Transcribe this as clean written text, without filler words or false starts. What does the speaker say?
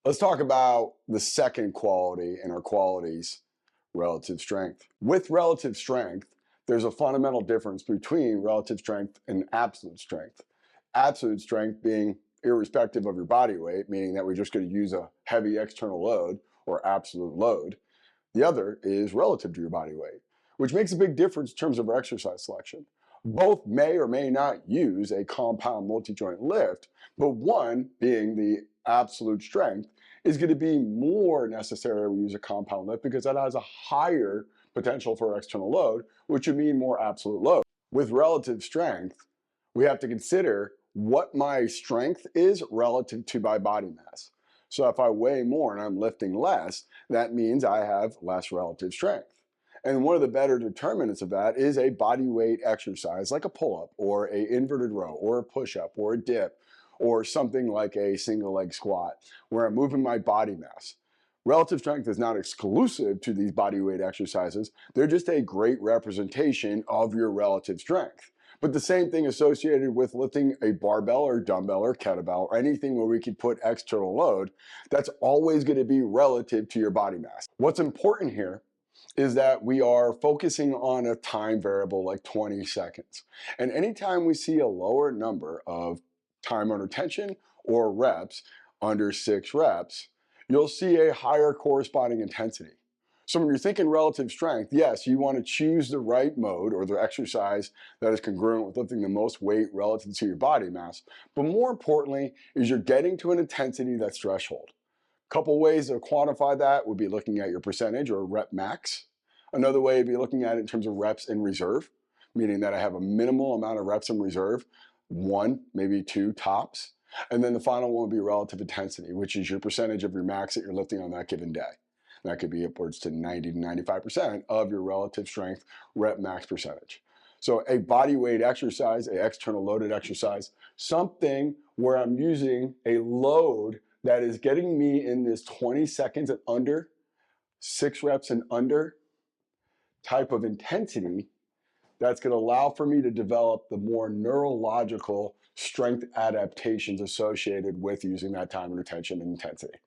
Let's talk about the second quality in our qualities, relative strength. With relative strength, there's a fundamental difference between relative strength and absolute strength. Absolute strength being irrespective of your body weight, meaning that we're just going to use a heavy external load or absolute load. The other is relative to your body weight, which makes a big difference in terms of our exercise selection. Both may or may not use a compound multi-joint lift, but one, being the absolute strength, is going to be more necessary we use a compound lift because that has a higher potential for external load, which would mean more absolute load. With relative strength, we have to consider what my strength is relative to my body mass. So if I weigh more and I'm lifting less, that means I have less relative strength. And one of the better determinants of that is a body weight exercise like a pull-up or a inverted row or a push-up or a dip or something like a single leg squat where I'm moving my body mass. Relative strength is not exclusive to these body weight exercises. They're just a great representation of your relative strength. But the same thing associated with lifting a barbell or dumbbell or kettlebell or anything where we could put external load, that's always going to be relative to your body mass. What's important here is that we are focusing on a time variable like 20 seconds. And anytime we see a lower number of time under tension or reps under 6 reps, you'll see a higher corresponding intensity. So when you're thinking relative strength, yes, you want to choose the right mode or the exercise that is congruent with lifting the most weight relative to your body mass. But more importantly, is you're getting to an intensity that's threshold. A couple ways to quantify that would be looking at your percentage or rep max. Another way would be looking at it in terms of reps in reserve, meaning that I have a minimal amount of reps in reserve, 1, maybe 2 tops. And then the final one would be relative intensity, which is your percentage of your max that you're lifting on that given day. That could be upwards to 90 to 95% of your relative strength rep max percentage. So a body weight exercise, an external loaded exercise, something where I'm using a load that is getting me in this 20 seconds and under, 6 reps and under type of intensity that's going to allow for me to develop the more neurological strength adaptations associated with using that time and attention and intensity.